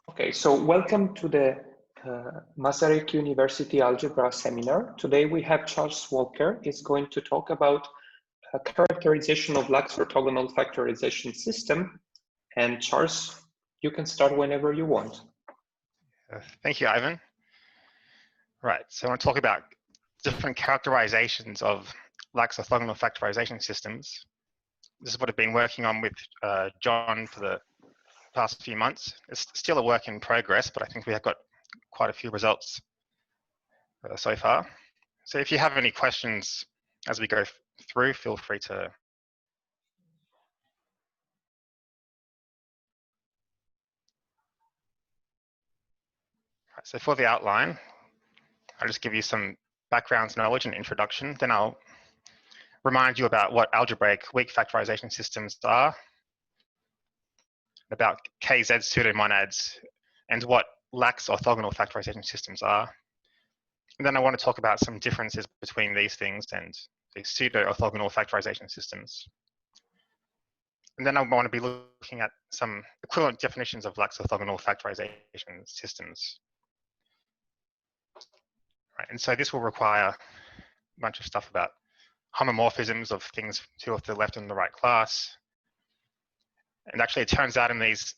Okay, so welcome to the Masaryk University Algebra Seminar. Today we have Charles Walker. He's going to talk about characterization of Lax Orthogonal Factorization system. And Charles, you can start whenever you want. Thank you, Ivan. Right, so I want to talk about different characterizations of Lax Orthogonal Factorization systems. This is what I've been working on with John for the past few months. It's still a work in progress, but I think we have got quite a few results so far. So if you have any questions as we go through, feel free to. So for the outline, I'll just give you some background knowledge and introduction. Then I'll remind you about what algebraic weak factorization systems are, about KZ pseudomonads, and what Lax orthogonal factorization systems are. And then I want to talk about some differences between these things and the pseudo-orthogonal factorization systems. And then I want to be looking at some equivalent definitions of Lax orthogonal factorization systems. Right, and so this will require a bunch of stuff about homomorphisms of things two of the left and the right class. And actually it turns out in these,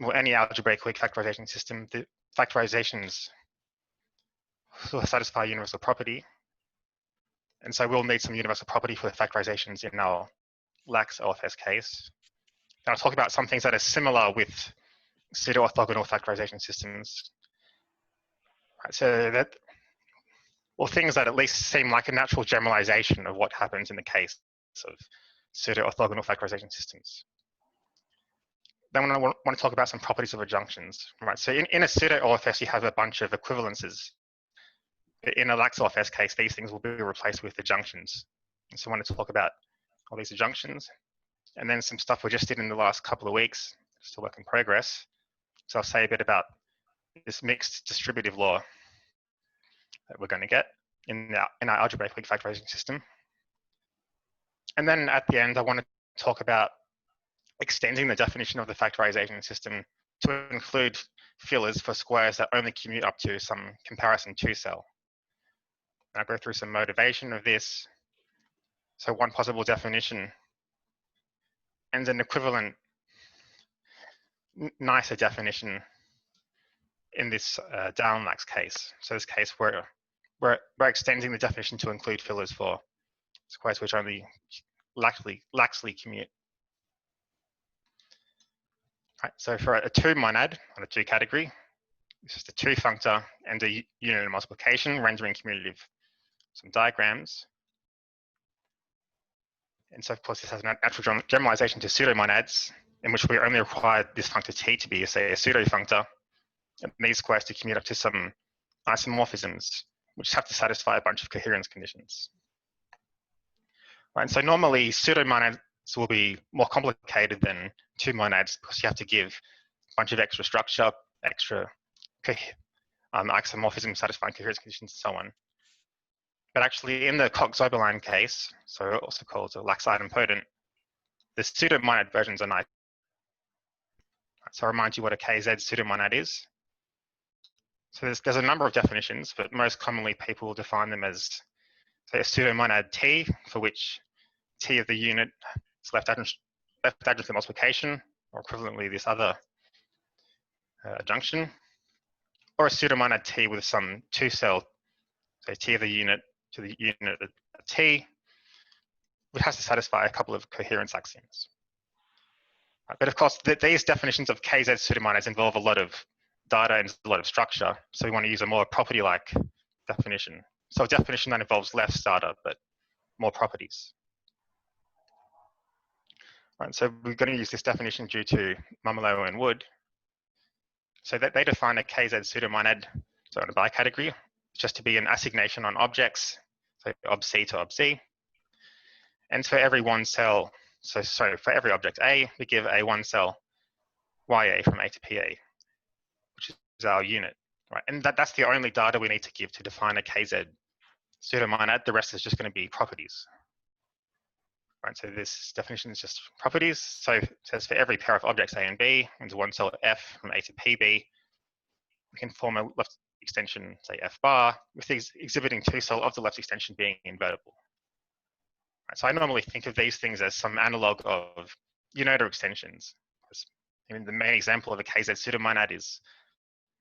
well, any algebraic weak factorization system, the factorizations will satisfy universal property. And so we'll need some universal property for the factorizations in our Lax OFS case. And I'll talk about some things that are similar with pseudo-orthogonal factorization systems. Right, so that, well, things that at least seem like a natural generalization of what happens in the case of pseudo-orthogonal factorization systems. Then I want to talk about some properties of adjunctions. Right, so in a pseudo-OFS, you have a bunch of equivalences. In a Lax OFS case, these things will be replaced with adjunctions. And so I want to talk about all these adjunctions. And then some stuff we just did in the last couple of weeks, still work in progress. So I'll say a bit about this mixed distributive law that we're going to get in our algebraic weak factorization system. And then at the end, I want to talk about extending the definition of the factorization system to include fillers for squares that only commute up to some comparison two cell. I'll go through some motivation of this. So one possible definition and an equivalent nicer definition in this Down-lax case. So this case where we're extending the definition to include fillers for squares which only laxly commute. Right, so for a two monad on a two category, it's just a two functor and a unit of multiplication rendering commutative some diagrams. And so of course this has a natural generalization to pseudomonads in which we only require this functor t to be, say, a pseudo functor, and these squares to commute up to some isomorphisms, which have to satisfy a bunch of coherence conditions. Right, and so normally pseudomonads will be more complicated than two monads because you have to give a bunch of extra structure, extra isomorphism satisfying coherence conditions, and so on. But actually in the Cox-Oberlein case, so also called a Lax idempotent, the pseudomonad versions are nice. So I'll remind you what a KZ pseudomonad is. So there's a number of definitions, but most commonly people define them as, say, a pseudomonad T, for which T of the unit is left adjunct multiplication, or equivalently this other adjunction, or a pseudomonad T with some two cell, so T of the unit to the unit of T, which has to satisfy a couple of coherence axioms. But of course, these definitions of KZ pseudomonads involve a lot of data and a lot of structure. So we want to use a more property-like definition. So a definition that involves less data, but more properties. Right, so we're going to use this definition due to Momolo and Wood. So that they define a KZ pseudomonad, so on a bicategory, just to be an assignation on objects, so ob-C to ob-Z. And for every one cell, so for every object A, we give a one cell YA from A to PA, which is our unit, right? And that's the only data we need to give to define a KZ pseudomonad. The rest is just going to be properties. Right, so this definition is just properties. So it says for every pair of objects A and B, into one cell F from A to PB, we can form a left extension, say F bar, with these exhibiting two cell of the left extension being invertible. Right, so I normally think of these things as some analog of unit extensions. I mean, the main example of a KZ pseudomonad is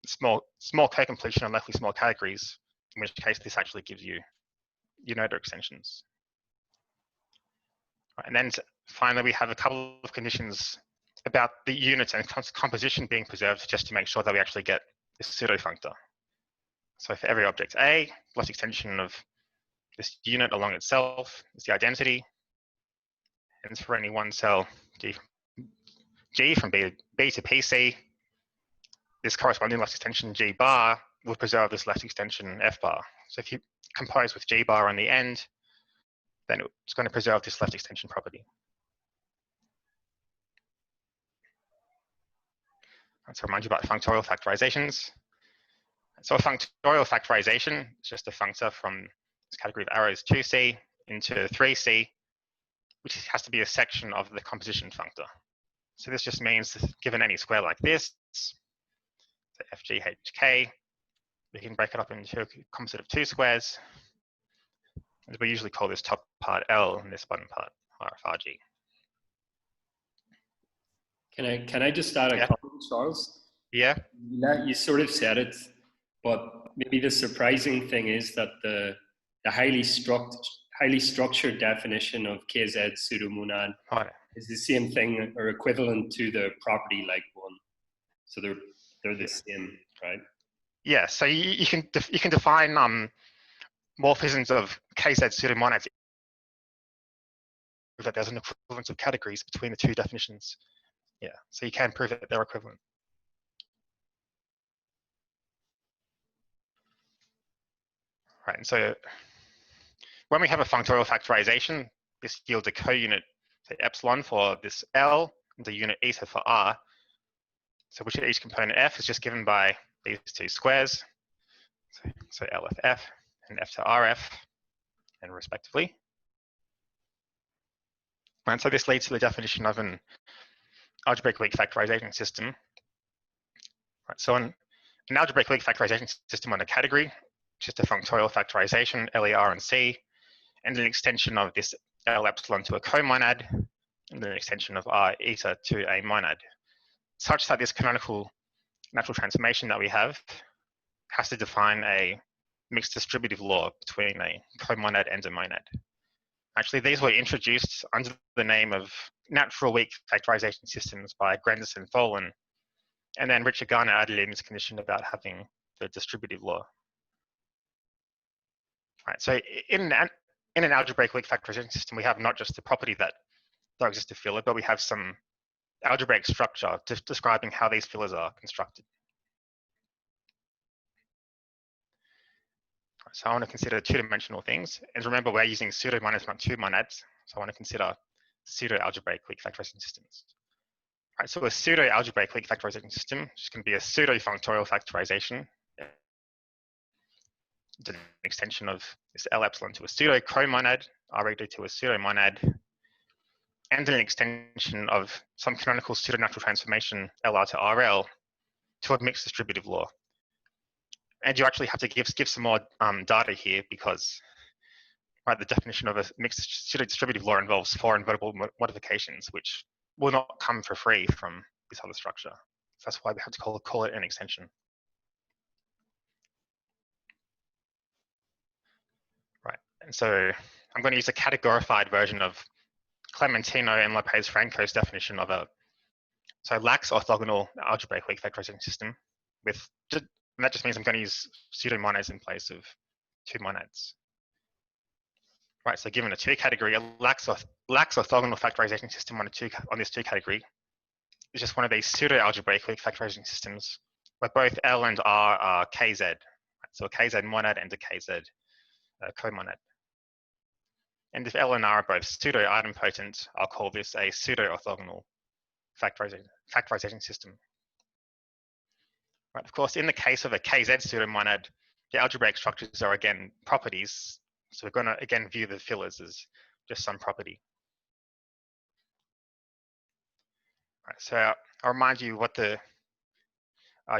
small co-completion on leftly small categories, in which case this actually gives you unit extensions. And then finally, we have a couple of conditions about the units and composition being preserved just to make sure that we actually get this pseudo-functor. So for every object A, left extension of this unit along itself is the identity. And for any one cell G from B to PC, this corresponding left extension G bar will preserve this left extension F bar. So if you compose with G bar on the end, then it's going to preserve this left extension property. Let's remind you about functorial factorizations. So a functorial factorization is just a functor from this category of arrows 2C into 3C, which has to be a section of the composition functor. So this just means that given any square like this, so FGHK, we can break it up into a composite of two squares. And we usually call this top part L and this bottom part RFRG. Can I just add a comment, Charles? Yeah. You sort of said it, but maybe the surprising thing is that the highly structured definition of KZ pseudomonad is the same thing or equivalent to the property like one. So they're the same, right? Yeah. So you can define morphisms of KZ pseudomonads that there's an equivalence of categories between the two definitions. Yeah. So you can prove that they're equivalent. Right, and so when we have a functorial factorization, this yields a co-unit, say epsilon for this L, and the unit eta for R. So which each component F is just given by these two squares. So L of F and F to RF, and respectively. And so this leads to the definition of an algebraic weak factorization system. Right, so an algebraic weak factorization system on a category, just a functorial factorization, LER and C, and an extension of this L epsilon to a comonad, and then an extension of R eta to a monad, such that this canonical natural transformation that we have has to define a mixed distributive law between a comonad and a monad. Actually, these were introduced under the name of natural weak factorization systems by Grandis and Tholen, and then Richard Garner added in this condition about having the distributive law. Right, so in an algebraic weak factorization system, we have not just the property that there exists a filler, but we have some algebraic structure describing how these fillers are constructed. So I want to consider two-dimensional things. And remember, we're using pseudomonads, not two monads. So I want to consider pseudo-algebraic weak factorization systems. Right, so a pseudo-algebraic weak factorization system is going to be a pseudo-functorial factorization. An extension of this L epsilon to a pseudo-comonad, R eta to a pseudomonad, and an extension of some canonical pseudo-natural transformation LR to RL to a mixed distributive law. And you actually have to give some more data here because the definition of a mixed pseudo-distributive law involves 4 invertible modifications, which will not come for free from this other structure. So that's why we have to call it an extension. Right, and so I'm going to use a categorified version of Clementino and Lopez-Franco's definition of a Lax orthogonal algebraic weak factorization system and that just means I'm going to use pseudomonads in place of two monads. Right, so given a two-category, a Lax orthogonal factorization system on this two-category is just one of these pseudo-algebraic weak factorization systems where both L and R are KZ. Right? So a KZ monad and a KZ comonad. And if L and R are both pseudo-idempotent, I'll call this a pseudo-orthogonal factorization system. Right, of course, in the case of a KZ pseudomonad, the algebraic structures are again properties. So we're going to again view the fillers as just some property. Right, so I'll remind you what the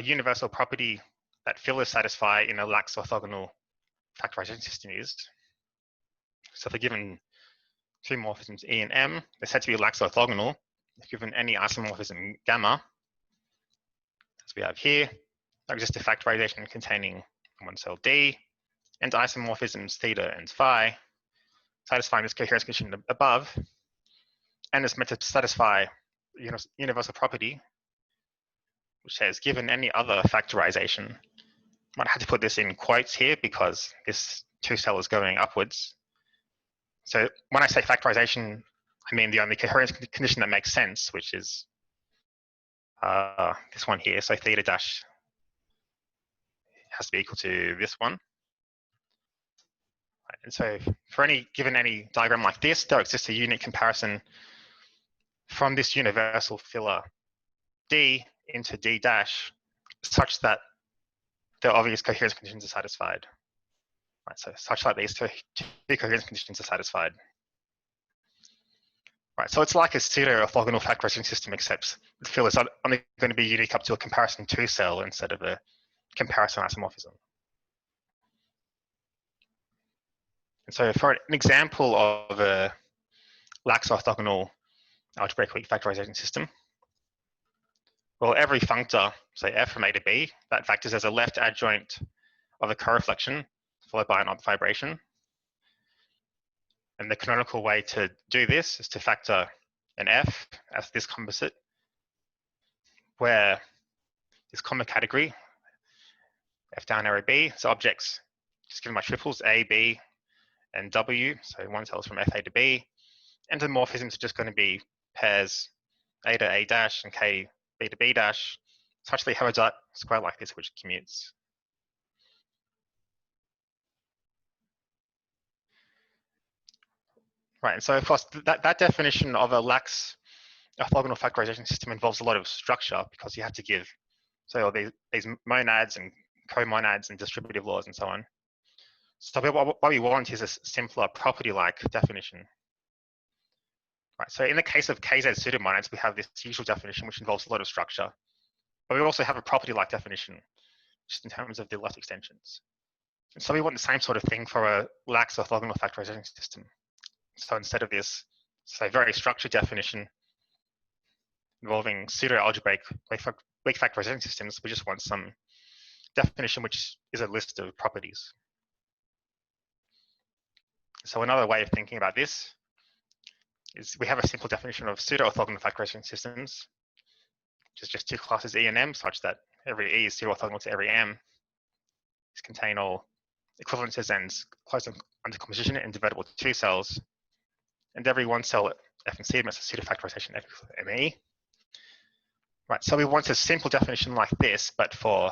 universal property that fillers satisfy in a Lax orthogonal factorization system is. So if they're given two morphisms E and M, they're said to be Lax orthogonal. If given any isomorphism gamma, as we have here, there exists a factorization containing one cell D and isomorphisms theta and phi, satisfying this coherence condition above, and is meant to satisfy universal property, which says given any other factorization. I might have to put this in quotes here because this two cell is going upwards. So when I say factorization, I mean the only coherence condition that makes sense, which is this one here. So theta dash has to be equal to this one. Right. And so for given any diagram like this, there exists a unique comparison from this universal filler D into D dash such that the obvious coherence conditions are satisfied. Right, so such that these two coherence conditions are satisfied. Right, so it's like a pseudo-orthogonal factorization system, except the fill is only going to be unique up to a comparison two cell instead of a comparison isomorphism. And so for an example of a Lax orthogonal algebraic weak factorization system, well, every functor, say f from A to B, that factors as a left adjoint of a coreflection followed by an op vibration. And the canonical way to do this is to factor an f as this composite, where this common category, f down arrow b, so objects just given by triples a, b, and w, so one tells from fa to b, and the morphisms are just going to be pairs a to a dash and k b to b dash, such that you have a dot square like this which commutes. Right, and so of course that definition of a Lax orthogonal factorization system involves a lot of structure because you have to give these monads and comonads and distributive laws and so on. So what we want is a simpler property-like definition. Right, so in the case of KZ pseudomonads, we have this usual definition which involves a lot of structure, but we also have a property-like definition just in terms of the left extensions. And so we want the same sort of thing for a Lax orthogonal factorization system. So instead of this, say, very structured definition involving pseudo-algebraic weak factorization systems, we just want some definition which is a list of properties. So another way of thinking about this is we have a simple definition of pseudo-orthogonal factorization systems, which is just two classes E and M, such that every E is pseudo-orthogonal to every M. These contain all equivalences and closed under composition and divisible to two cells. And every one cell F and C admits a pseudo-factorization F equals ME. Right, so we want a simple definition like this, but for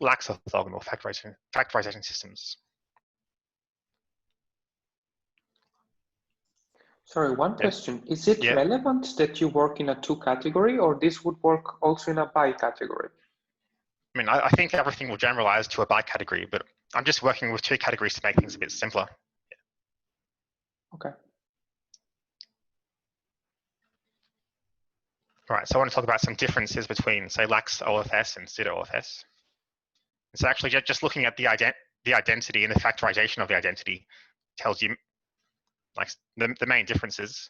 Lax orthogonal factorization systems. Sorry, one question. Is it relevant that you work in a two category, or this would work also in a bicategory? I mean, I think everything will generalize to a bicategory, but I'm just working with two categories to make things a bit simpler. Okay. All right, so I want to talk about some differences between, say, Lax OFS and pseudo-OFS. So actually, just looking at the identity and the factorization of the identity tells you like the main differences.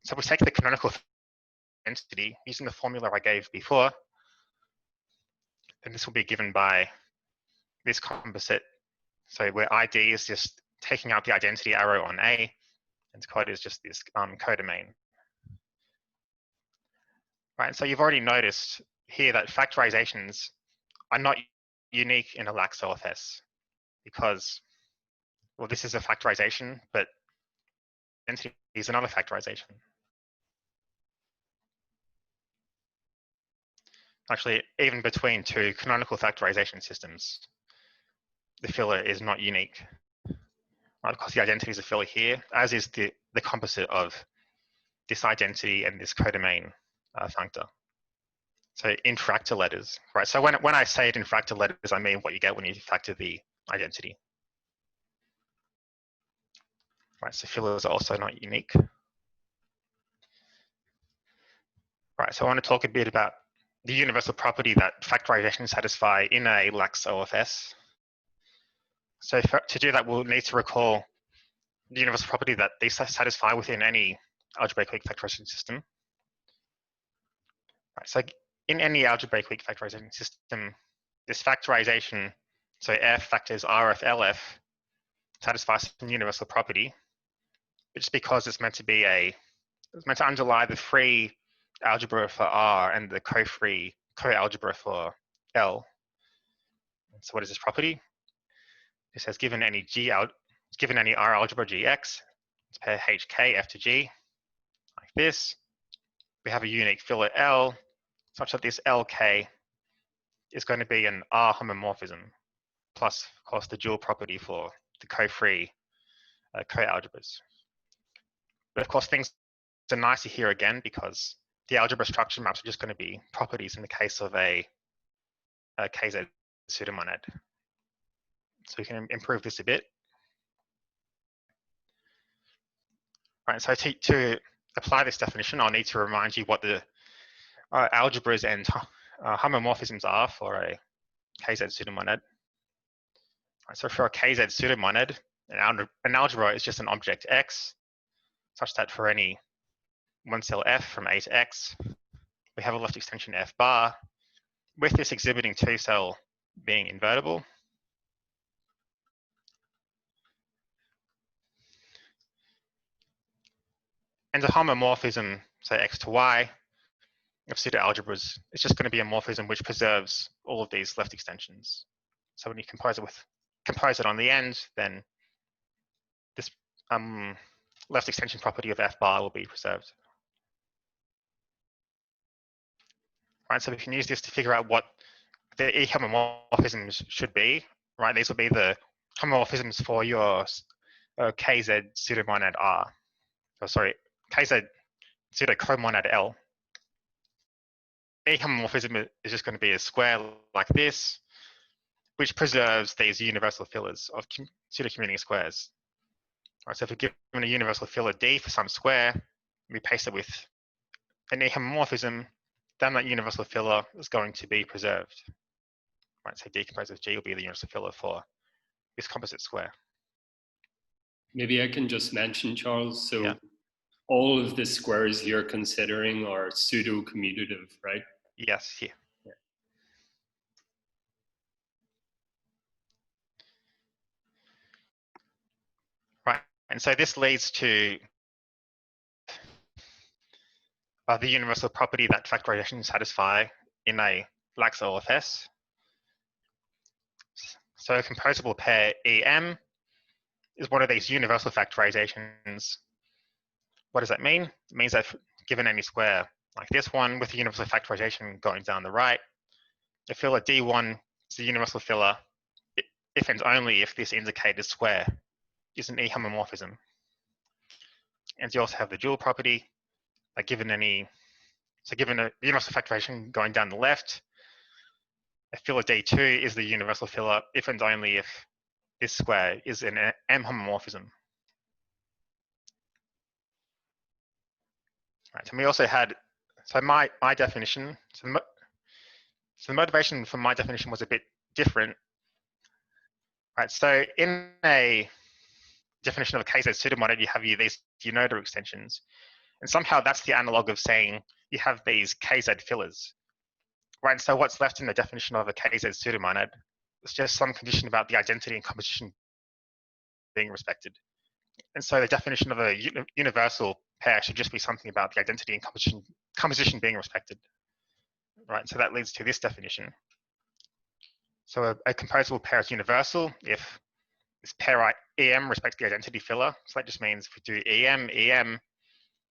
So we take the canonical identity using the formula I gave before, then this will be given by this composite. So where ID is just taking out the identity arrow on A, and code is just this codomain. Right, so you've already noticed here that factorizations are not unique in a Lax OFS because, well, this is a factorization, but identity is another factorization. Actually, even between two canonical factorization systems, the filler is not unique. Right, because the identity is a filler here, as is the composite of this identity and this codomain functor. So in fractal letters, right? So when I say it in fractal letters, I mean what you get when you factor the identity. Right, so fillers are also not unique. Right, so I want to talk a bit about the universal property that factorizations satisfy in a Lax OFS. So to do that, we'll need to recall the universal property that these satisfy within any algebraic weak factorization system. Right, so in any algebraic weak factorization system, this factorization, so F factors RF LF, satisfies some universal property, just because it's meant to underlie the free algebra for R and the co-free co-algebra for L. So what is this property? It says given any R algebra GX, let's pair HK F to G like this. We have a unique filler L such that this LK is going to be an R homomorphism plus, of course, the dual property for the co-free co-algebras. But of course, things are nicer here again because the algebra structure maps are just going to be properties in the case of a KZ pseudomonad. So we can improve this a bit. Right, so to apply this definition, I'll need to remind you what the algebras and homomorphisms are for a KZ pseudomonad. Right, so for a KZ pseudomonad, an algebra is just an object X, such that for any one cell F from A to X, we have a left extension F bar, with this exhibiting two cell being invertible. And the homomorphism, so X to Y, of pseudo-algebras is just going to be a morphism which preserves all of these left extensions. So when you compose it on the end, then this left extension property of F bar will be preserved. Right, so we can use this to figure out what the E homomorphisms should be. Right, these will be the homomorphisms for your KZ pseudomonad R. Oh, sorry, KZ pseudo-comonad L. A homomorphism is just going to be a square like this, which preserves these universal fillers of pseudo-commuting squares. All right, so if we're given a universal filler D for some square, we paste it with an E homomorphism, then that universal filler is going to be preserved. Right, so D composed of G will be the universal filler for this composite square. Maybe I can just mention, Charles, so yeah. All of the squares you're considering are pseudo-commutative, right? Yes, here. Yeah. Right, and so this leads to the universal property that factorizations satisfy in a Lax OFS. So a composable pair EM is one of these universal factorizations. What does that mean? It means that given any square like this one with a universal factorization going down the right, the filler D1 is the universal filler if and only if this indicated square is an E homomorphism. And you also have the dual property that given a universal factorization going down the left, a filler D2 is the universal filler if and only if this square is an M homomorphism. Right, and we also had, so my definition, so the motivation for my definition was a bit different. Right, so in a definition of a KZ pseudomonad, you have these unodal extensions. And somehow that's the analog of saying you have these KZ fillers. Right, and so what's left in the definition of a KZ pseudomonad is just some condition about the identity and composition being respected. And so the definition of a universal pair should just be something about the identity and composition being respected. Right, so that leads to this definition. So a composable pair is universal if this pair EM respects the identity filler. So that just means if we do EM, EM,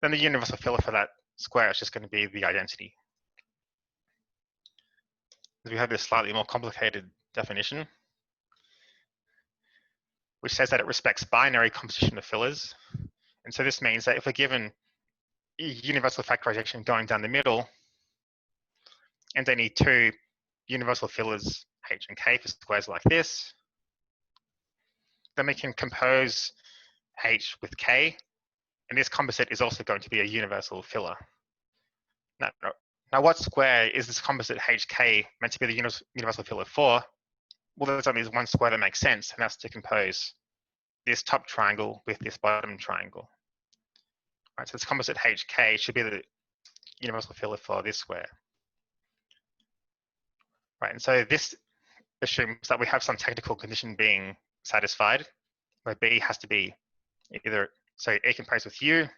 then the universal filler for that square is just going to be the identity. We have this slightly more complicated definition, which says that it respects binary composition of fillers. And so this means that if we're given universal factorization going down the middle, and they need two universal fillers, H and K, for squares like this, then we can compose H with K, and this composite is also going to be a universal filler. Now, what square is this composite HK meant to be the universal field of 4? Well, there's only one square that makes sense, and that's to compose this top triangle with this bottom triangle. Right, so this composite HK should be the universal field for this square. Right, and so this assumes that we have some technical condition being satisfied, where B has to be either, so A composed with U,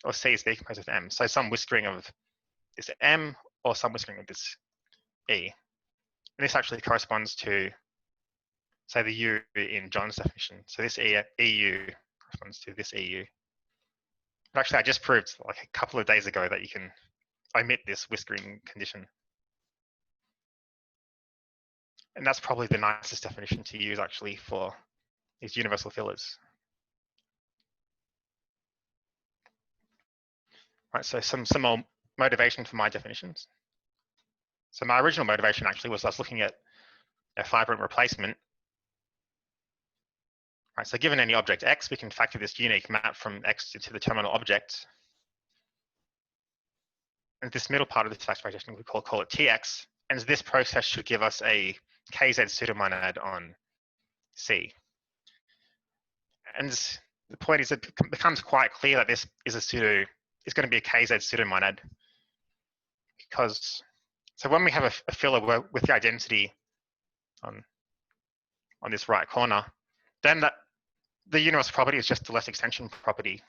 or C is B composed with M. So some whiskering of this M, or some whiskering of this E. And this actually corresponds to, say, the U in John's definition. So this EU corresponds to this EU. But actually, I just proved like a couple of days ago that you can omit this whiskering condition. And that's probably the nicest definition to use actually for these universal fillers. Right, so some more motivation for my definitions. So my original motivation actually was I was looking at a fibrant replacement. Right, so given any object X, we can factor this unique map from X to the terminal object. And this middle part of this factorization, we call it TX. And this process should give us a KZ pseudomonad on C. And the point is, it becomes quite clear that this is it's going to be a KZ pseudomonad, because so when we have a filler with the identity on this right corner, then the universal property is just the left extension property.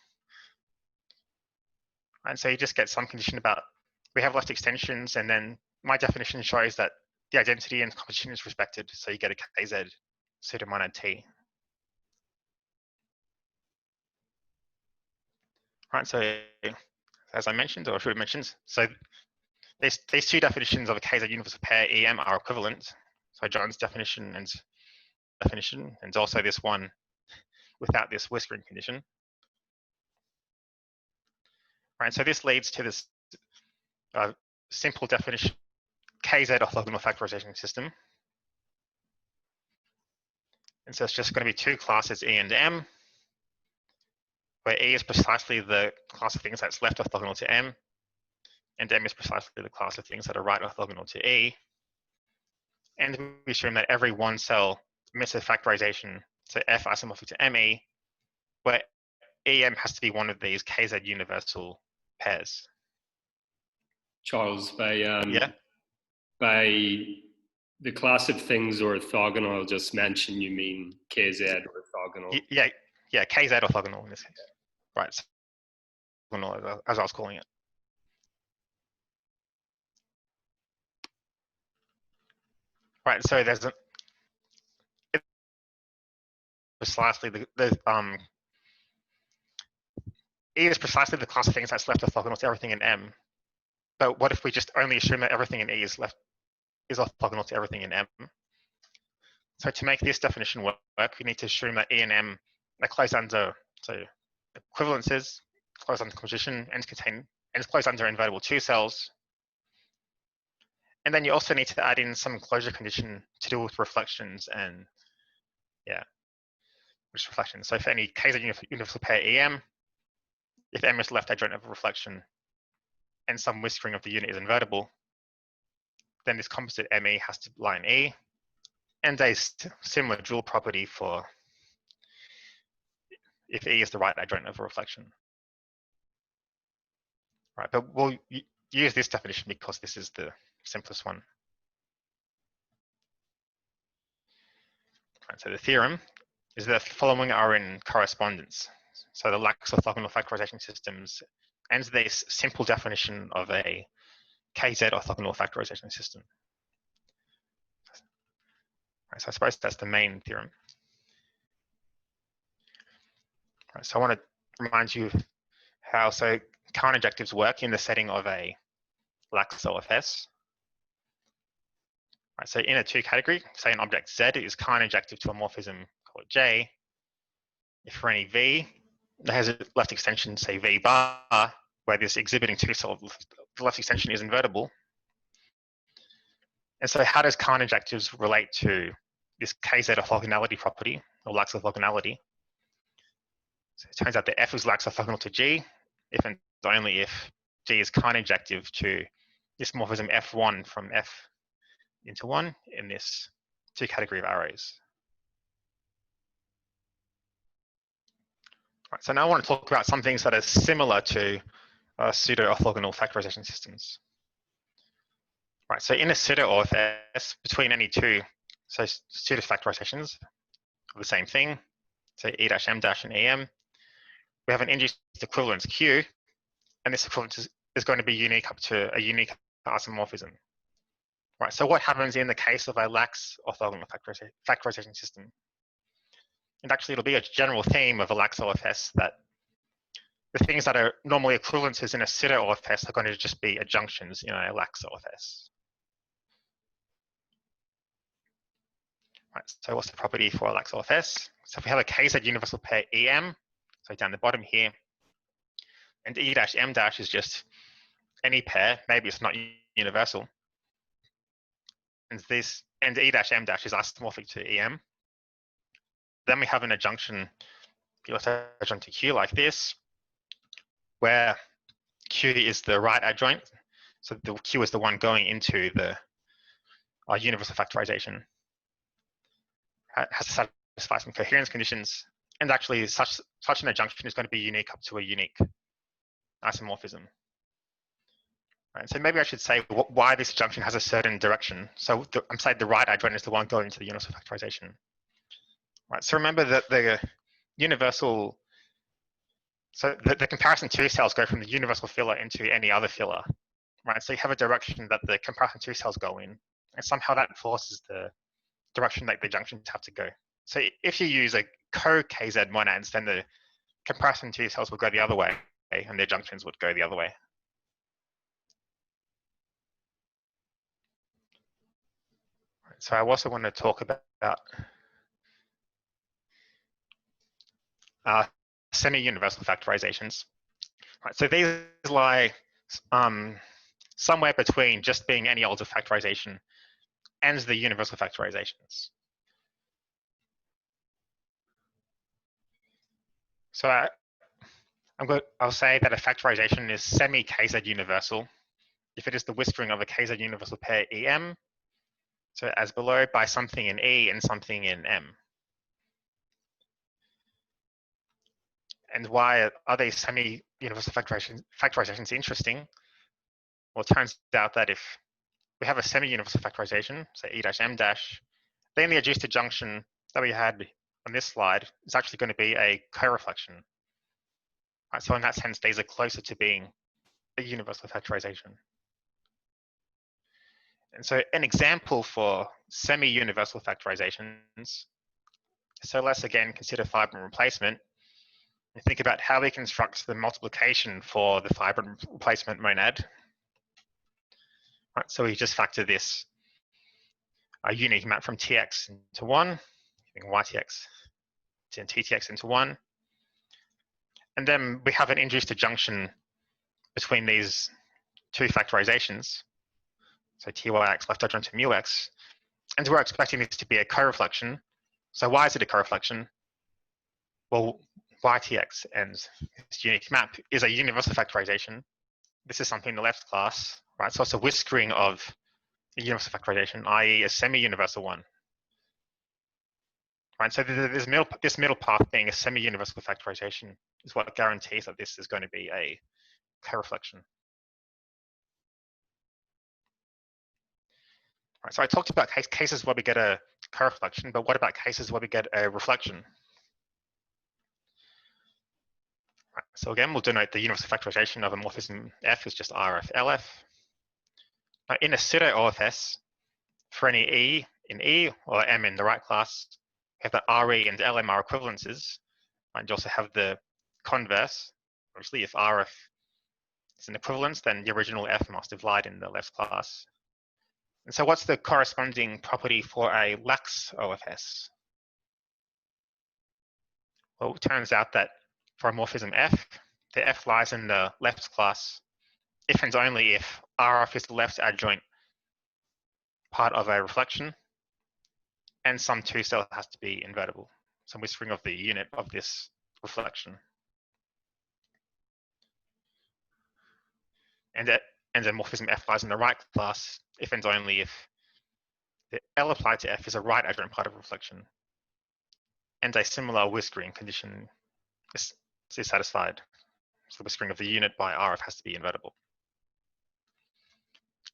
And so you just get some condition about we have left extensions, and then my definition shows that the identity and composition is respected, so you get a KZ pseudomonad T. Right, so as I mentioned, or should have mentioned, so these two definitions of a KZ universal pair EM are equivalent. So John's definition and also this one without this whiskering condition. Right, so this leads to this simple definition, KZ orthogonal factorization system. And so it's just going to be two classes E and M, where E is precisely the class of things that's left orthogonal to M, and M is precisely the class of things that are right orthogonal to E. And we assume that every one cell method factorization, so F isomorphic to ME, where EM has to be one of these KZ universal pairs. Charles, by the class of things orthogonal, I'll just mention you mean KZ orthogonal. Yeah, KZ orthogonal in this case. Right, so, as I was calling it. Right, so there's precisely E is precisely the class of things that's left orthogonal to everything in M. But what if we just only assume that everything in E is orthogonal to everything in M? So to make this definition work, we need to assume that E and M are closed under equivalences, closed under composition, and closed under invertible two cells. And then you also need to add in some closure condition to do with reflections and which reflections. So for any KZ universal pair EM, if M is left adjoint of a reflection and some whiskering of the unit is invertible, then this composite ME has to lie in E, and a similar dual property for if E is the right adjoint of a reflection. Right, but we'll use this definition because this is the simplest one. Right, so the theorem is that the following are in correspondence. So the Lax Orthogonal Factorization systems and this simple definition of a KZ orthogonal factorization system. Right, so I suppose that's the main theorem. Right, so I want to remind you how current injectives work in the setting of a Lax OFS. Right, so in a two category, say an object Z is current injective to a morphism, call it J. If for any V, that has a left extension, say V bar, where this exhibiting two cell, the left extension is invertible. And so how does current injectives relate to this KZ orthogonality property, or Lax orthogonality? So it turns out that F is Lax orthogonal to G, if and only if G is current injective to this morphism F1 from F into 1 in this 2 category of arrays. Right, so now I want to talk about some things that are similar to pseudo-orthogonal factorization systems. Right, so in a pseudo-OFS, between any two pseudo-factorizations of the same thing, so E-M' and EM, we have an induced equivalence Q, and this equivalence is going to be unique up to a unique isomorphism. Right, so what happens in the case of a Lax orthogonal factorization system? And actually, it'll be a general theme of a Lax OFS that the things that are normally equivalences in a pseudo-OFS are going to just be adjunctions in a Lax OFS. Right, so what's the property for a Lax OFS? So if we have a KZ universal pair EM, so down the bottom here, and E-M' is just any pair, maybe it's not universal, and E-M' is isomorphic to EM, then we have an adjunction, adjoint to Q like this, where Q is the right adjoint, so the Q is the one going into the universal factorization. It has to satisfy some coherence conditions, and actually such an adjunction is going to be unique up to a unique isomorphism. Right, so maybe I should say why this adjunction has a certain direction. So I'm saying the right adjoint is the one going to the universal factorization. Right, so remember that the universal, so the comparison two cells go from the universal filler into any other filler. Right, so you have a direction that the comparison two cells go in, and somehow that forces the direction that the junctions have to go. So if you use a co-KZ monads, then the comparison two cells will go the other way, and their junctions would go the other way. So I also want to talk about semi-universal factorizations. Right, so these lie somewhere between just being any order factorization and the universal factorizations. So I'll say that a factorization is semi-KZ universal if it is the whispering of a KZ universal pair EM, so as below, by something in E and something in M. And why are these semi-universal factorizations interesting? Well, it turns out that if we have a semi-universal factorization, say E-M', then the adduced adjunction that we had on this slide is actually going to be a co-reflection. Right, so in that sense, these are closer to being a universal factorization. And so an example for semi-universal factorizations, so let's again consider fiber replacement and think about how we construct the multiplication for the fiber replacement monad. Right, so we just factor this unique map from Tx into 1, Ytx and Ttx into 1. And then we have an induced adjunction between these two factorizations. So Tyx left adjoint to μx. And we're expecting this to be a co-reflection. So why is it a co-reflection? Well, Ytx and this unique map is a universal factorization. This is something in the left class, right? So it's a whiskering of a universal factorization, i.e. a semi-universal one. Right, so this middle path being a semi-universal factorization is what guarantees that this is going to be a co-reflection. Right, so I talked about cases where we get a co-reflection, but what about cases where we get a reflection? Right, so again, we'll denote the universal factorization of a morphism F is just RF LF. Now, in a pseudo-OFS, for any E in E or M in the right class, we have that RE and LM are equivalences. And you also have the converse. Obviously, if RF is an equivalence, then the original F must have lied in the left class. And so what's the corresponding property for a Lax OFS? Well, it turns out that for a morphism F, the F lies in the left class if and only if RF is the left adjoint part of a reflection, and some two cell has to be invertible, some whispering of the unit of this reflection. And and the morphism F lies in the right class if and only if the L applied to F is a right adjoint part of reflection, and a similar whiskering condition is satisfied. So the whiskering of the unit by RF has to be invertible.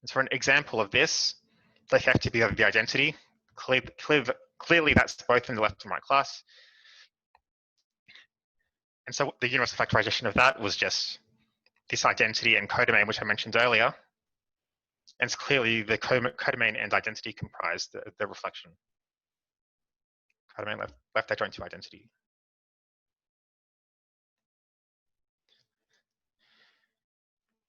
And so for an example of this, they have to be of the identity. Clearly that's both in the left and right class. And so the universal factorization of that was just this identity and codomain, which I mentioned earlier. And it's clearly the codomain and identity comprise the reflection. Codomain left adjoint to identity.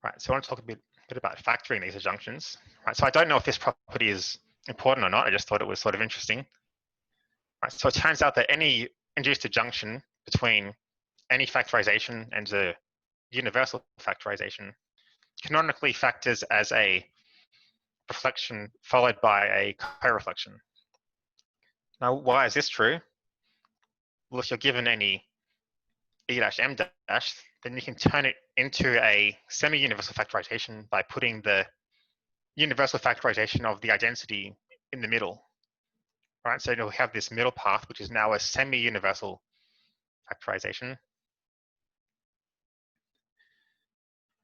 Right, so I want to talk a bit about factoring these adjunctions. Right, so I don't know if this property is important or not. I just thought it was sort of interesting. Right, so it turns out that any induced adjunction between any factorization and the universal factorization canonically factors as a reflection followed by a co-reflection. Now, why is this true? Well, if you're given any E-M', then you can turn it into a semi-universal factorization by putting the universal factorization of the identity in the middle. Right, so you'll have this middle path, which is now a semi-universal factorization.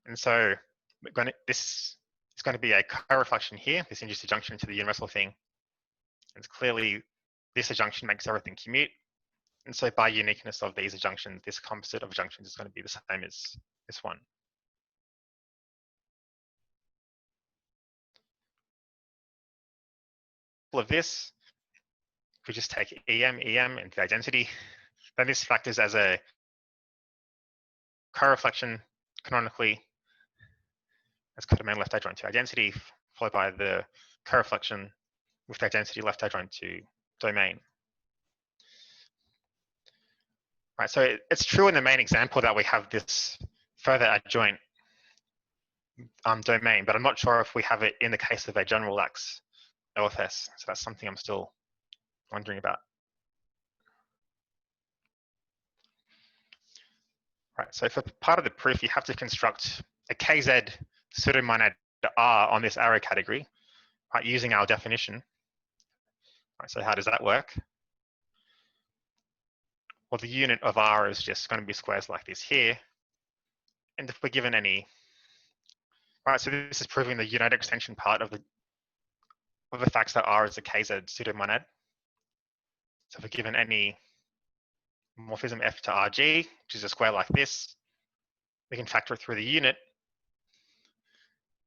And so this is going to be a co-reflection here, this induced adjunction to the universal thing. And clearly, this adjunction makes everything commute. And so by uniqueness of these adjunctions, this composite of adjunctions is going to be the same as this one. All of this, if we just take EM, and the identity, then this factors as a co-reflection canonically as codomain left adjoint to identity, followed by the co-reflection with the identity left adjoint to domain. Right, so it's true in the main example that we have this further adjoint domain, but I'm not sure if we have it in the case of a general Lax OFS. So that's something I'm still wondering about. Right, so for part of the proof, you have to construct a KZ pseudomonad R on this arrow category, right, using our definition. Right, so how does that work? Well, the unit of R is just going to be squares like this here. And if we're given any, right, so this is proving the unit extension part of the facts that R is a KZ pseudomonad. So if we're given any morphism F to RG, which is a square like this, we can factor it through the unit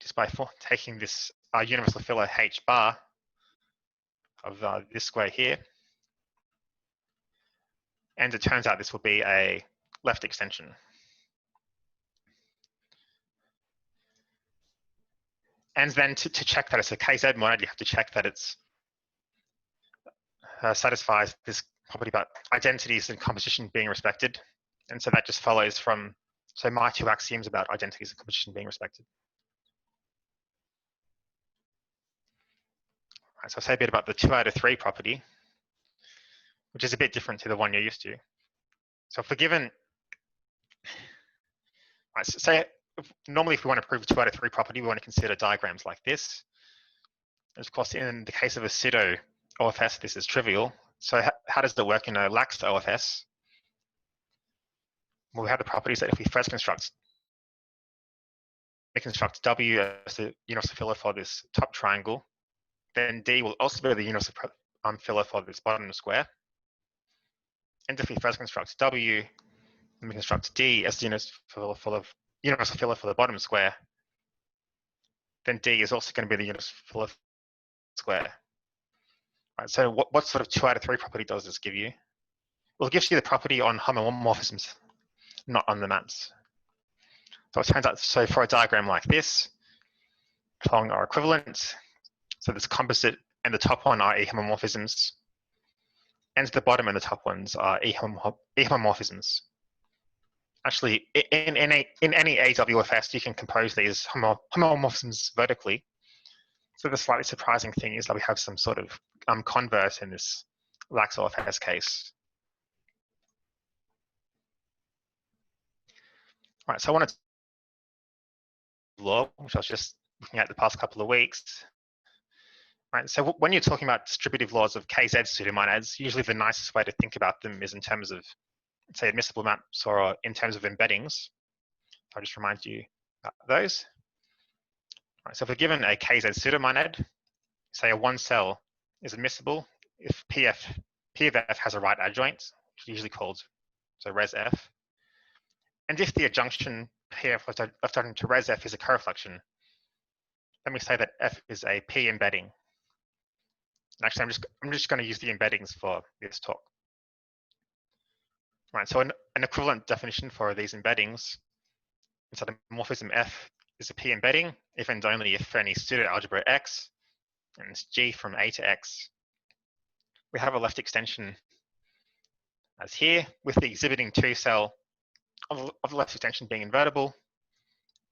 just by taking this universal filler H bar of this square here. And it turns out this will be a left extension. And then to check that it's a KZ monad, you have to check that it's satisfies this property about identities and composition being respected. And so that just follows from, so my two axioms about identities and composition being respected. Right, so I'll say a bit about the 2 out of 3 property, which is a bit different to the one you're used to. So if we're given, right, so say, normally if we want to prove a 2 out of 3 property, we want to consider diagrams like this. And of course, in the case of a pseudo OFS, this is trivial. So how does it work in a Lax OFS? Well, we have the properties that if we first construct W as the universal filler for this top triangle, then D will also be the universal filler for this bottom square. And if we first construct W, then we construct D as the universal filler for the bottom square, then D is also going to be the universal filler square. Right, so what sort of 2 out of 3 property does this give you? Well, it gives you the property on homomorphisms, not on the maps. So it turns out, so for a diagram like this, following are equivalent. So this composite and the top one are E-homomorphisms, and the bottom and the top ones are E-homomorphisms. Actually, in any AWFS, you can compose these homomorphisms vertically. So the slightly surprising thing is that we have some sort of converse in this Lax OFS case. Right, so I want to law, which I was just looking at the past couple of weeks. Right, so when you're talking about distributive laws of KZ pseudomonads, usually the nicest way to think about them is in terms of, say, admissible maps or in terms of embeddings. I'll just remind you about those. Right, so if we're given a KZ pseudomonad, say a one cell is admissible if P of F has a right adjoint, which is usually called so res F. And if the adjunction P of left adjoint to res F is a coreflection, then we say that F is a P embedding. And actually, I'm just going to use the embeddings for this talk. Right, so an equivalent definition for these embeddings is that a morphism F is a P embedding if and only if for any pseudo algebra X, and it's G from A to X. We have a left extension as here, with the exhibiting 2 cell of the left extension being invertible,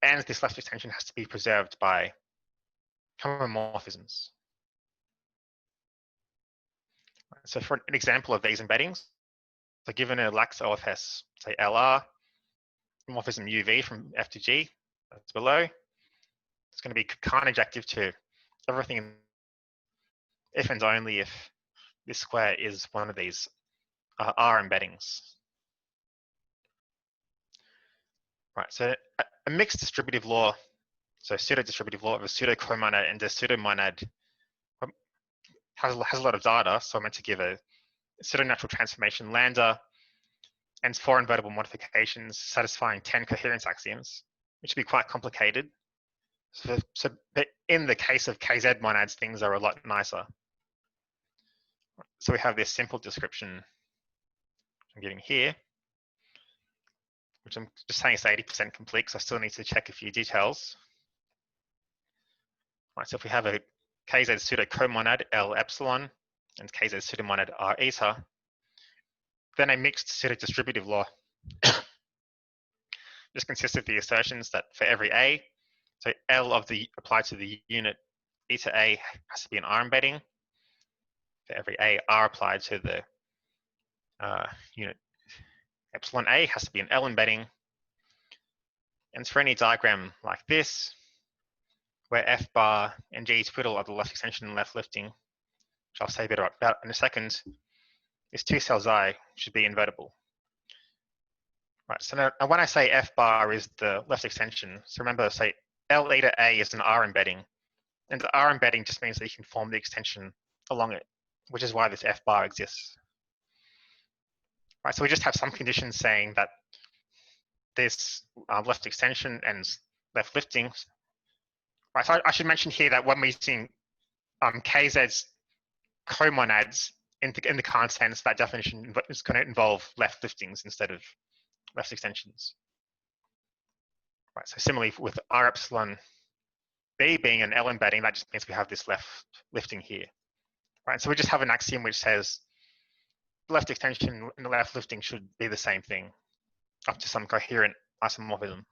and this left extension has to be preserved by homomorphisms. So for an example of these embeddings, so given a Lax OFS, say LR, morphism UV from F to G, that's below, it's going to be Carnot-adjective to everything if and only if this square is one of these R embeddings. Right, so a mixed distributive law, so pseudo-distributive law of a pseudo-comonad and a pseudomonad has a lot of data, so I'm meant to give a pseudo-natural transformation lambda and 4 invertible modifications satisfying 10 coherence axioms, which would be quite complicated. So in the case of KZ monads, things are a lot nicer. So we have this simple description I'm giving here, which I'm just saying is 80% complete, so I still need to check a few details. Right, so if we have a KZ pseudo comonad L epsilon and KZ pseudomonad R eta, then a mixed pseudo distributive law just consists of the assertions that for every A, so L of the applied to the unit eta A has to be an R embedding. For every A, R applied to the unit epsilon A has to be an L embedding. And for any diagram like this, where F bar and G twiddle are the left extension and left lifting, which I'll say a bit about in a second, this 2 cell xi should be invertible. Right, so now when I say F bar is the left extension, so remember, say L eta A is an R embedding, and the R embedding just means that you can form the extension along it, which is why this F bar exists. Right, so we just have some conditions saying that this left extension and left lifting. Right, so I should mention here that when we're using KZ's comonads in the Kant sense, that definition is going to involve left liftings instead of left extensions. Right, so similarly with R epsilon B being an L embedding, that just means we have this left lifting here. Right, so we just have an axiom which says the left extension and the left lifting should be the same thing up to some coherent isomorphism.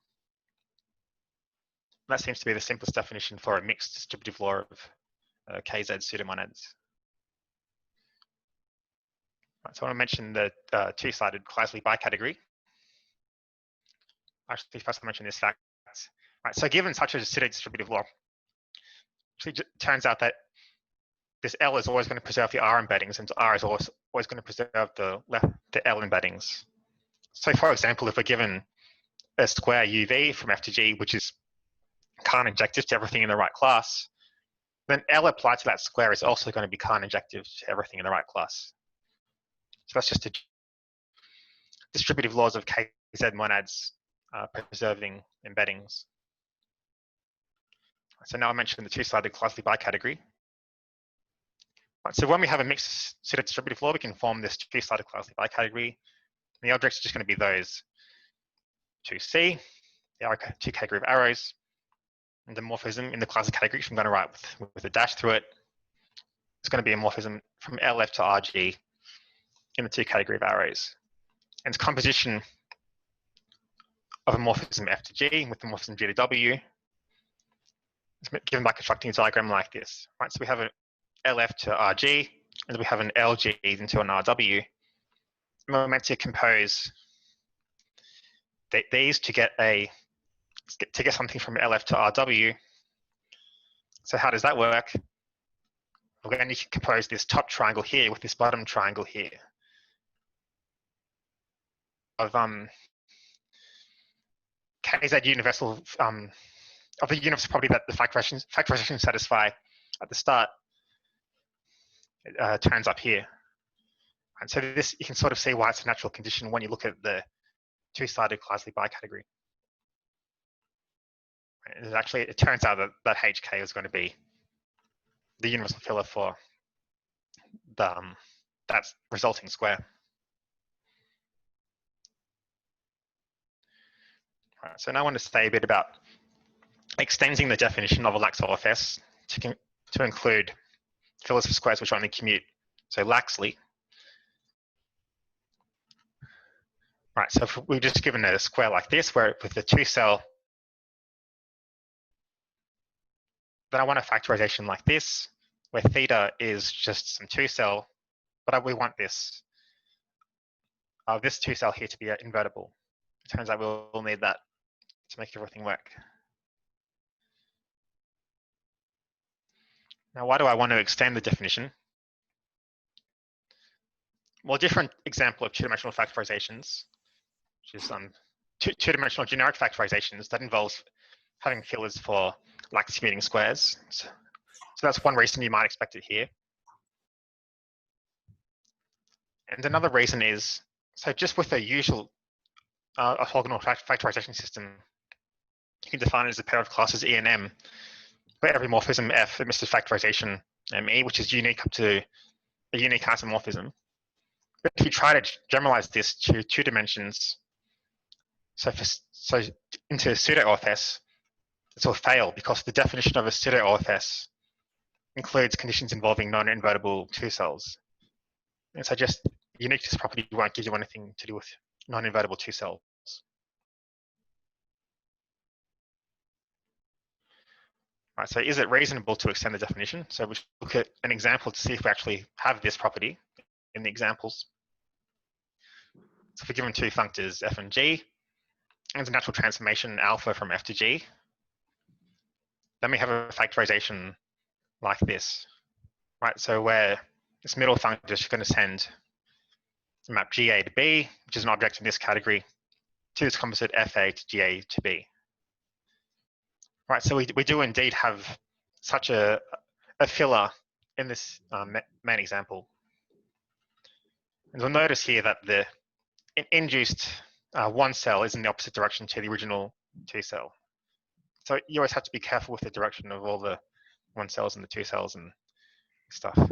That seems to be the simplest definition for a mixed distributive law of KZ pseudomonads. Right, so I want to mention the two-sided Kleisli bicategory. Actually, first I'll mention this fact. Right, so given such a pseudo-distributive law, it turns out that this L is always going to preserve the R embeddings, and R is always going to preserve the L embeddings. So for example, if we're given a square UV from F to G, which is Carnot-adjective to everything in the right class, then L applied to that square is also going to be Carnot-adjective to everything in the right class. So that's just a distributive laws of KZ monads preserving embeddings. So now I mentioned the two-sided Kleisli bicategory. Right, so when we have a mixed pseudo-distributive law, we can form this two-sided Kleisli bicategory. And the objects are just going to be those 2C, the 2 category of arrows, and the morphism in the Kleisli category, which I'm going to write with a dash through it. It's going to be a morphism from LF to RG in the 2 category of arrows. And its composition of a morphism F to G with the morphism G to W is given by constructing a diagram like this. Right, so we have an LF to RG, and we have an LG into an RW. And we're meant to compose these to get a to get something from LF to RW. So how does that work? We're going to compose this top triangle here with this bottom triangle here of KZ universal of the universal property that the factorization satisfy at the start. It turns up here. And so this, you can sort of see why it's a natural condition when you look at the two-sided Kleisli bicategory. And actually, it turns out that HK is going to be the universal filler for the, that resulting square. All right, so now I want to say a bit about extending the definition of a Lax OFS to include fillers for squares which only commute. So Laxly. Right, so if we're just given a square like this, where with the two cell, then I want a factorization like this, where theta is just some two cell, but we want this two cell here to be invertible. It turns out we'll need that to make everything work. Now, why do I want to extend the definition? Well, a different example of two-dimensional factorizations, which is two-dimensional generic factorizations that involves having fillers for Lax commuting squares. So that's one reason you might expect it here. And another reason is, so just with a usual orthogonal factorization system, you can define it as a pair of classes E and M, where every morphism F admits factorization E, which is unique up to a unique isomorphism. But if you try to generalize this to two dimensions, so into pseudo OFS, this will fail because the definition of a pseudo OFS includes conditions involving non-invertible two cells. And so just uniqueness property won't give you anything to do with non-invertible two cells. Right, so is it reasonable to extend the definition? So we should look at an example to see if we actually have this property in the examples. So if we're given two functors f and g, and the natural transformation alpha from f to g, then we have a factorization like this, right? So where this middle functor is going to send the map GA to B, which is an object in this category, to this composite FA to GA to B. Right, so we do indeed have such a filler in this main example. And we'll notice here that the induced one cell is in the opposite direction to the original two cell. So you always have to be careful with the direction of all the one cells and the two cells and stuff. Right,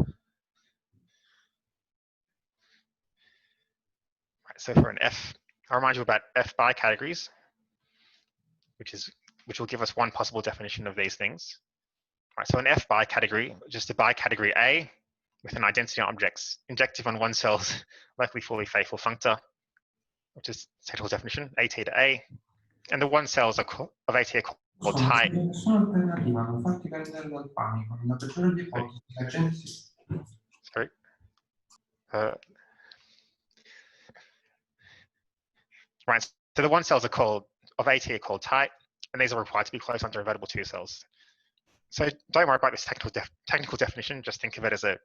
so for an F, I'll remind you about F-bicategories, which will give us one possible definition of these things. Right, so an F-bicategory, just a bicategory A with an identity on objects injective on one cell's likely fully faithful functor, which is technical definition, AT to A, and the one cells of AT are called tight. Sorry. Right, so the one cells of AT are called tight, and these are required to be closed under invertible two cells. So don't worry about this technical definition, just think of it as a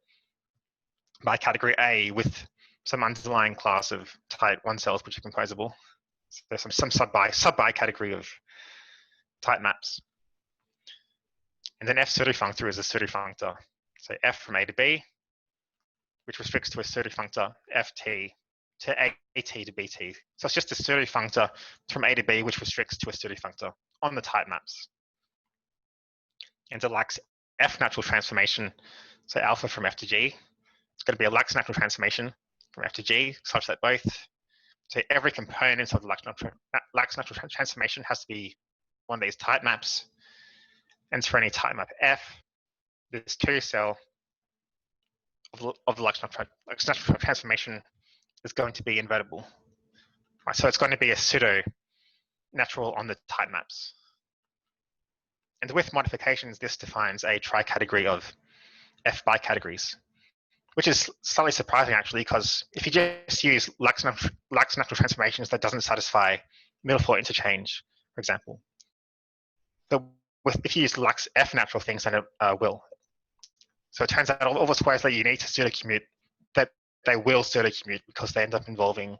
bicategory A with some underlying class of tight one cells which are composable. So there's some sub-bicategory of tight maps. And then F pseudo-functor is a pseudo-functor. So F from A to B, which restricts to a pseudo-functor FT to AT to BT. So it's just a pseudo-functor from A to B, which restricts to a pseudo-functor on the tight maps. And the Lax F natural transformation, so alpha from F to G, it's going to be a Lax natural transformation from F to G, such that so every component of the Lax natural transformation has to be one of these tight maps. And for any tight map F, this two cell of the Lax natural transformation is going to be invertible. Right, so it's going to be a pseudo natural on the tight maps. And with modifications, this defines a tricategory of F bicategories, which is slightly surprising actually, because if you just use Lax natural transformations that doesn't satisfy middle four interchange, for example, if you use Lax F natural things, then it will. So it turns out all the squares that you need to pseudo-commute, that they will pseudo-commute because they end up involving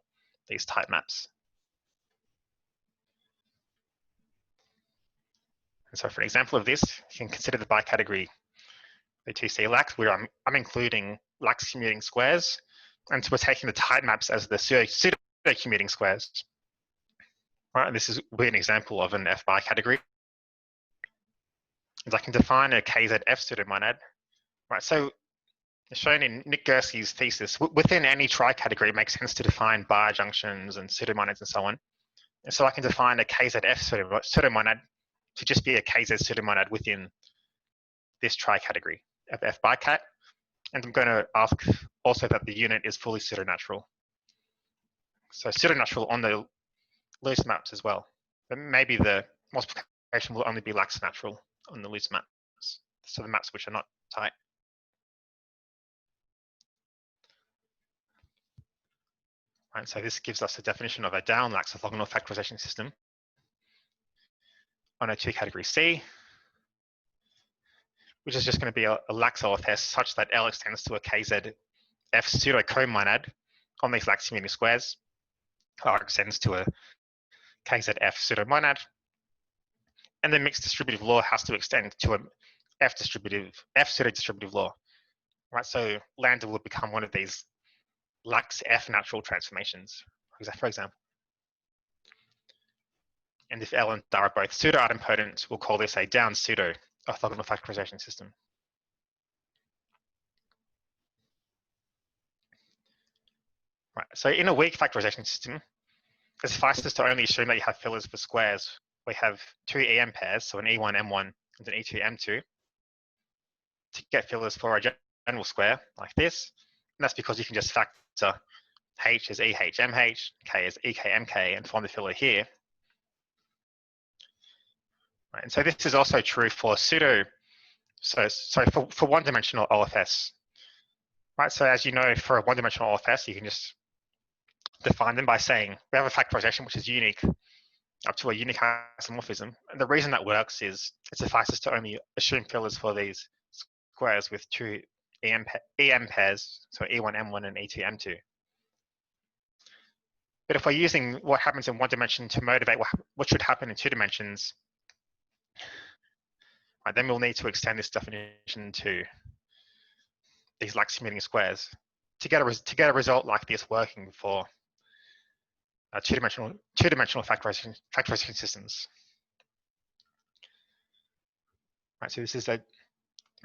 these type maps. And so for an example of this, you can consider the bicategory the2C lax, where I'm including lax commuting squares, and so we're taking the type maps as the pseudo-commuting squares. Right, and this will be an example of an F bicategory. And I can define a KZF pseudomonad. Right, so shown in Nick Gursky's thesis, within any tricategory, it makes sense to define bi-adjunctions and pseudomonads and so on. And so I can define a KZF pseudomonad to just be a KZ pseudomonad within this tricategory of F bicat. And I'm going to ask also that the unit is fully pseudonatural. So pseudonatural on the loose maps as well. But maybe the multiplication will only be lax natural on the loose maps. So the maps which are not tight. Right, so this gives us a definition of a Down-lax orthogonal factorization system on a two-category C, which is just going to be a Lax OFS such that L extends to a KZF pseudo-comonad on these lax commuting squares. R extends to a KZF pseudomonad, and the mixed distributive law has to extend to a F pseudo-distributive law. Right, so lambda will become one of these Lax F natural transformations, for example. And if L and R are both pseudo-idempotent, we'll call this a Down-pseudo orthogonal factorization system. Right, so in a weak factorization system, it suffices to only assume that you have fillers for squares. We have two EM pairs, so an E1, M1, and an E2, M2, to get fillers for a general square like this. And that's because you can just factor H as EH, MH, K as EK, MK, and find the filler here. Right, and so this is also true for pseudo, for one-dimensional OFS. Right, so as you know, for a one-dimensional OFS, you can just define them by saying we have a factorization which is unique up to a unique isomorphism. And the reason that works is it suffices to only assume fillers for these squares with two EM pairs, so E1, M1, and E2, M2. But if we're using what happens in one dimension to motivate what should happen in two dimensions, right, then we'll need to extend this definition to these lax commuting squares to get a result like this working for two-dimensional factorization systems. Right, so this is meant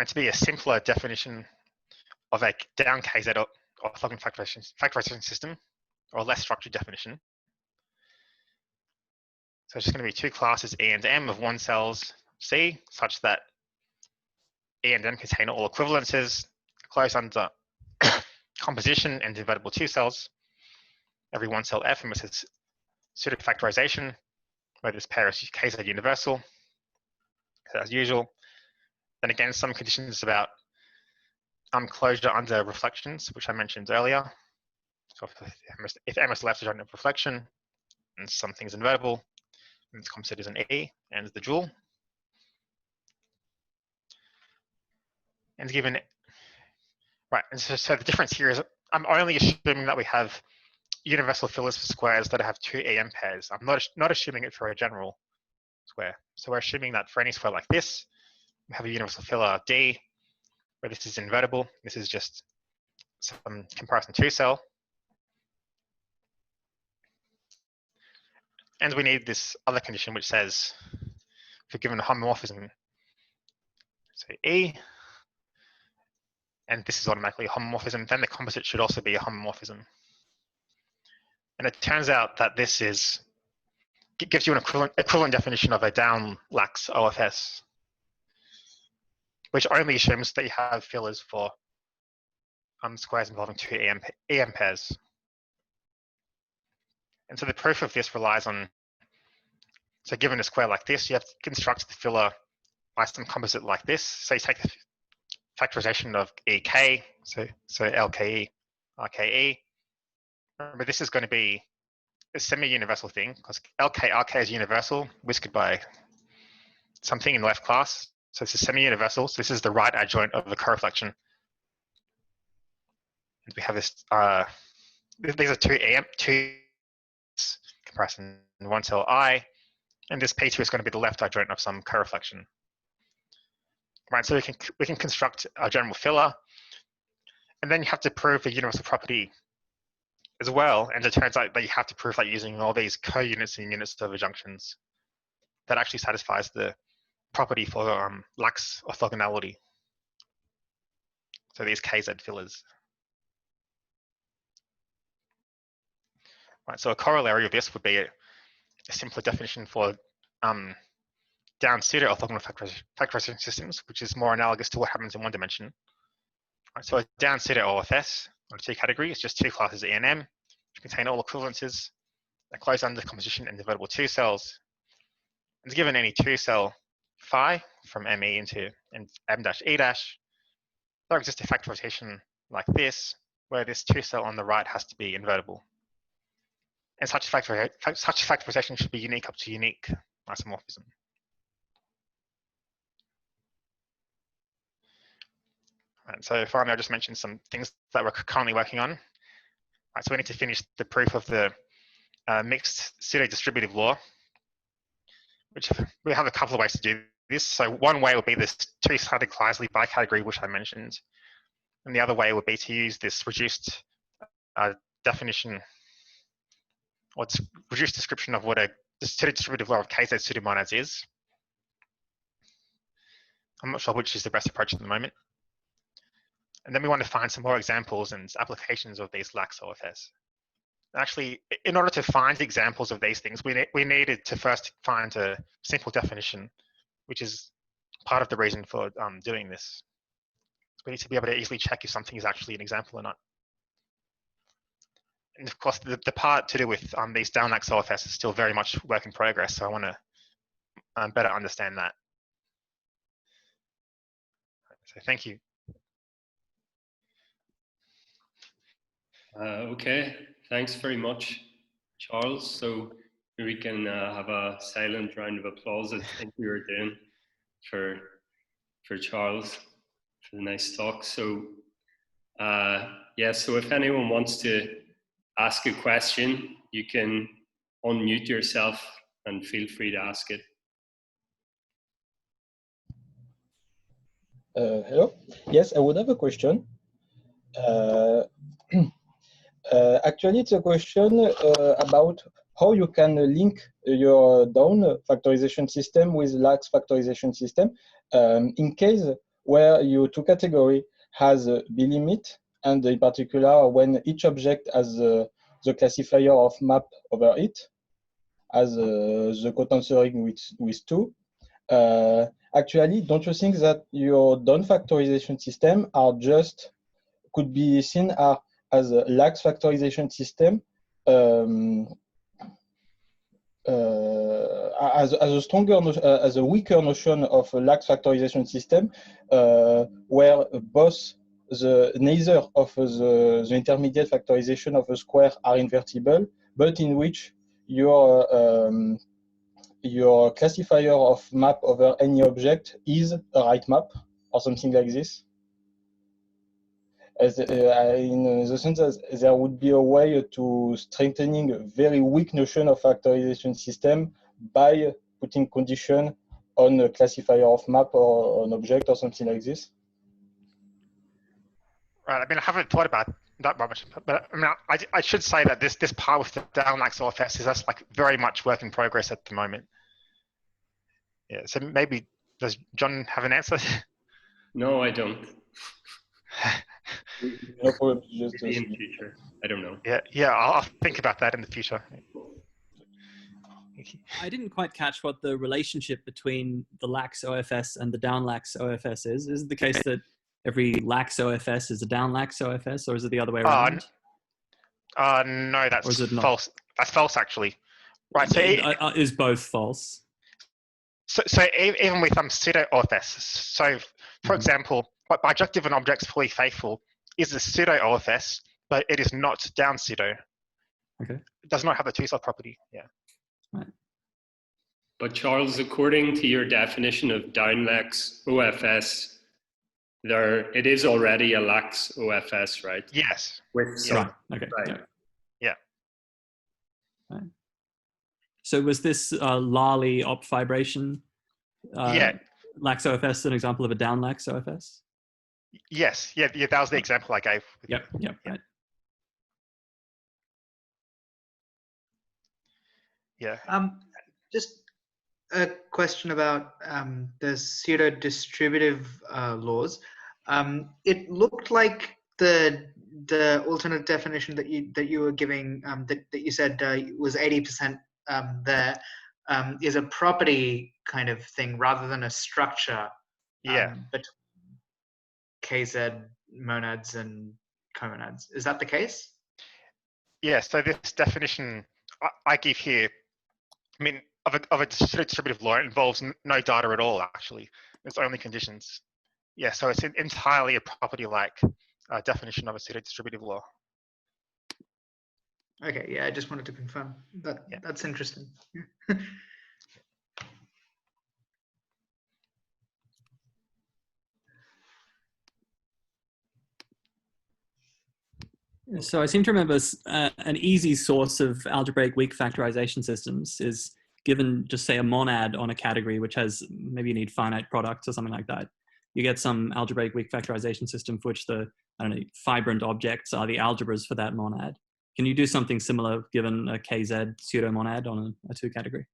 to be a simpler definition of a down KZ orthogonal factorization system, or a less structured definition. So it's just going to be two classes E and M of one cells C, such that E and M contain all equivalences, close under composition and invertible two cells. Every one cell F emisses pseudo factorization, where this pair is KZ universal, as usual. Then again, some conditions about closure under reflections, which I mentioned earlier. So if M is left adjoint of reflection, and something is invertible, and it's composite is an E, and the dual. And given, right, and so the difference here is I'm only assuming that we have universal fillers for squares that have two EM pairs. I'm not assuming it for a general square. So we're assuming that for any square like this, we have a universal filler D, where this is invertible. This is just some comparison two cell. And we need this other condition which says, if we're given a homomorphism, say E, and this is automatically a homomorphism, then the composite should also be a homomorphism. And it turns out that this gives you an equivalent definition of a Down-lax OFS, which only assumes that you have fillers for squares involving two EM pairs. And so the proof of this relies on, so given a square like this, you have to construct the filler by some composite like this. So you take the factorization of EK, so LKE, RKE. Remember, this is going to be a semi-universal thing because RK is universal, whisked by something in the left class. So this is semi-universal. So this is the right adjoint of the correflection. And we have this, these are two comparison, one cell I, and this P2 is going to be the left adjoint of some correflection. Right, so we can construct a general filler, and then you have to prove the universal property as well. And it turns out that you have to prove that using all these co-units and units of adjunctions that actually satisfies the property for Lax orthogonality. So these KZ fillers. Right, so a corollary of this would be a simpler definition for Down-pseudo orthogonal factorization systems, which is more analogous to what happens in one dimension. Right, so a Down-pseudo OFS on a two-category is just two classes E and M, which contain all equivalences that close under composition in invertible two cells. And given any two-cell phi from ME into M-E', there exists a factorization like this, where this two-cell on the right has to be invertible. And such factorization should be unique up to unique isomorphism. Right, so finally, I'll just mention some things that we're currently working on. Right, so we need to finish the proof of the mixed pseudo-distributive law, which we have a couple of ways to do this. So one way would be this two-sided Kleisli bicategory, which I mentioned. And the other way would be to use this reduced definition, or reduced description of what the pseudo-distributive law of KZ pseudomonads is. I'm not sure which is the best approach at the moment. And then we want to find some more examples and applications of these Lax OFS. Actually, in order to find examples of these things, we needed to first find a simple definition, which is part of the reason for doing this. We need to be able to easily check if something is actually an example or not. And of course, the part to do with these Down-lax OFS is still very much work in progress, so I want to better understand that. So thank you. Okay, thanks very much, Charles. So we can have a silent round of applause, I think we were doing for Charles for the nice talk. So yeah, so if anyone wants to ask a question, you can unmute yourself and feel free to ask it. Hello. Yes, I would have a question. Actually, it's a question about how you can link your down factorization system with Lax factorization system in case where your two category has a B limit, and in particular when each object has the classifier of map over it as the co-tensor with 2. Actually, don't you think that your down factorization system are just could be seen as a Lax factorization system as a stronger, as a weaker notion of a Lax factorization system, where both neither of the intermediate factorization of a square are invertible, but in which your classifier of map over any object is a right map or something like this. As, in the sense that there would be a way to strengthening a very weak notion of factorization system by putting condition on a classifier of map or an object or something like this. Right. I mean, I haven't thought about that much, but I mean, I should say that this part with the Down-lax OFS is that's like very much work in progress at the moment. Yeah. So maybe does John have an answer? No, I don't. No problem. Just maybe in the future. I don't know. Yeah. I'll think about that in the future. I didn't quite catch what the relationship between the Lax OFS and the Down-lax OFS is. Is it the case that every Lax OFS is a Down-lax OFS, or is it the other way around? No, that's false. That's false, actually. Right. So is both false? So even with pseudo OFS. So for example, bijective an object's fully faithful is a pseudo OFS, but it is not down pseudo. Okay. It does not have the two-cell property. Yeah. Right. But Charles, according to your definition of Down-lax OFS, it is already a Lax OFS, right? Yes. With some, right. Okay. right. Yeah. Right. So was this Lali op fibration? Yeah. Lax OFS an example of a down-lax OFS? Yes. Yeah. That was the example I gave. Yep. Right. Yeah. Just a question about the pseudo-distributive laws. It looked like the alternate definition that you were giving, that you said was 80% there, is a property kind of thing rather than a structure. Yeah. Between KZ monads and comonads. Is that the case? Yeah. So this definition I give here, I mean, of a distributive law, it involves no data at all, actually. It's only conditions. Yeah, so it's entirely a property-like definition of a pseudo-distributive law. Okay, yeah, I just wanted to confirm that. Yeah. That's interesting. So I seem to remember an easy source of algebraic weak factorization systems is given just say a monad on a category, which has, maybe you need finite products or something like that. You get some algebraic weak factorization system for which the, I don't know, fibrant objects are the algebras for that monad. Can you do something similar given a KZ pseudomonad on a two category?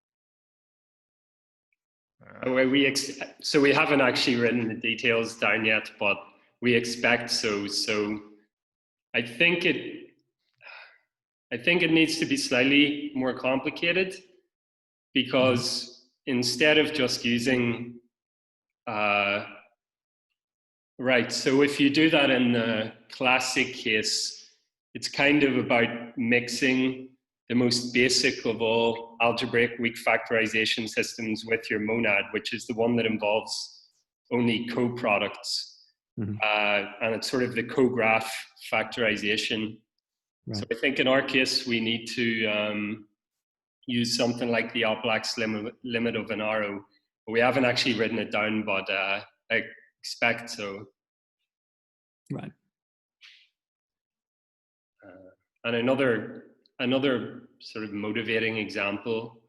So we haven't actually written the details down yet, but we expect so. So I think it needs to be slightly more complicated, because instead of just using right, so if you do that in the classic case, it's kind of about mixing the most basic of all algebraic weak factorization systems with your monad, which is the one that involves only co-products. And it's sort of the co-graph factorization. Right. So I think in our case, we need to use something like the AWFS limit of an arrow. We haven't actually written it down, but I expect so. Right. And another sort of motivating example,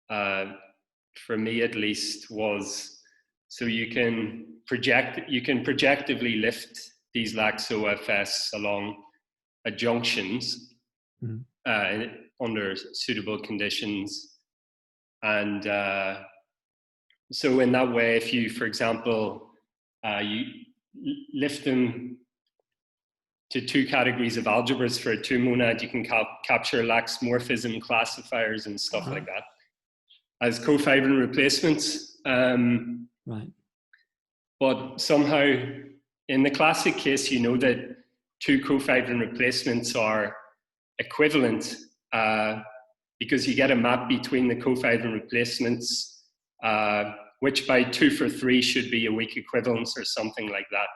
for me at least, was so you can projectively lift these Lax OFS along adjunctions under suitable conditions, and so in that way, if you, for example, you lift them to two categories of algebras for a two monad, you can capture Lax morphism classifiers and stuff like that as cofibrant replacements. Right. But somehow, in the classic case, you know that two cofibrant replacements are equivalent because you get a map between the cofibrant replacements, which by 2 for 3 should be a weak equivalence or something like that.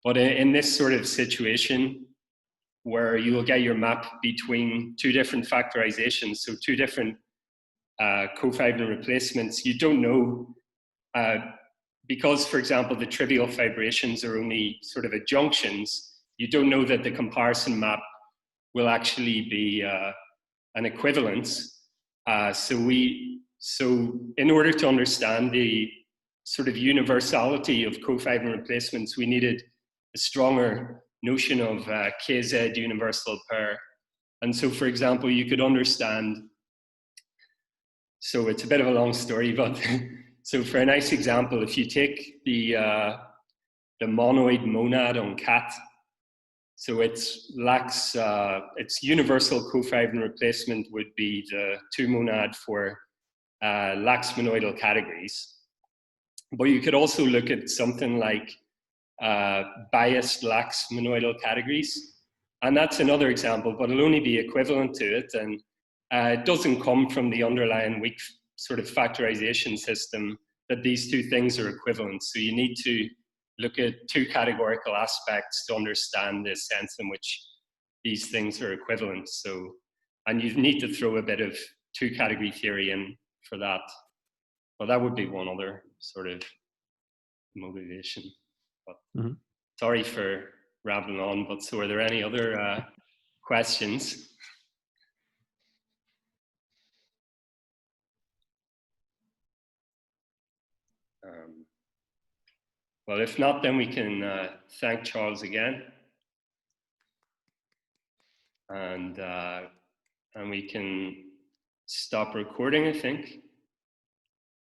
But in this sort of situation, where you will get your map between two different factorizations, so two different cofibrant replacements, you don't know, because, for example, the trivial fibrations are only sort of adjunctions, you don't know that the comparison map will actually be an equivalence. So in order to understand the sort of universality of cofibrant replacements, we needed a stronger notion of KZ universal pair. And so, for example, you could understand, so it's a bit of a long story, but so for a nice example, if you take the monoid monad on cat, so its Lax, its universal cofibrant replacement would be the two monad for Lax monoidal categories. But you could also look at something like biased Lax monoidal categories. And that's another example, but it'll only be equivalent to it. And it doesn't come from the underlying weak sort of factorization system that these two things are equivalent. So you need to look at two categorical aspects to understand the sense in which these things are equivalent. So, and you need to throw a bit of two category theory in for that. well, that would be one other sort of motivation. But sorry for rambling on, but so are there any other questions? Well, if not, then we can thank Charles again. And we can stop recording, I think.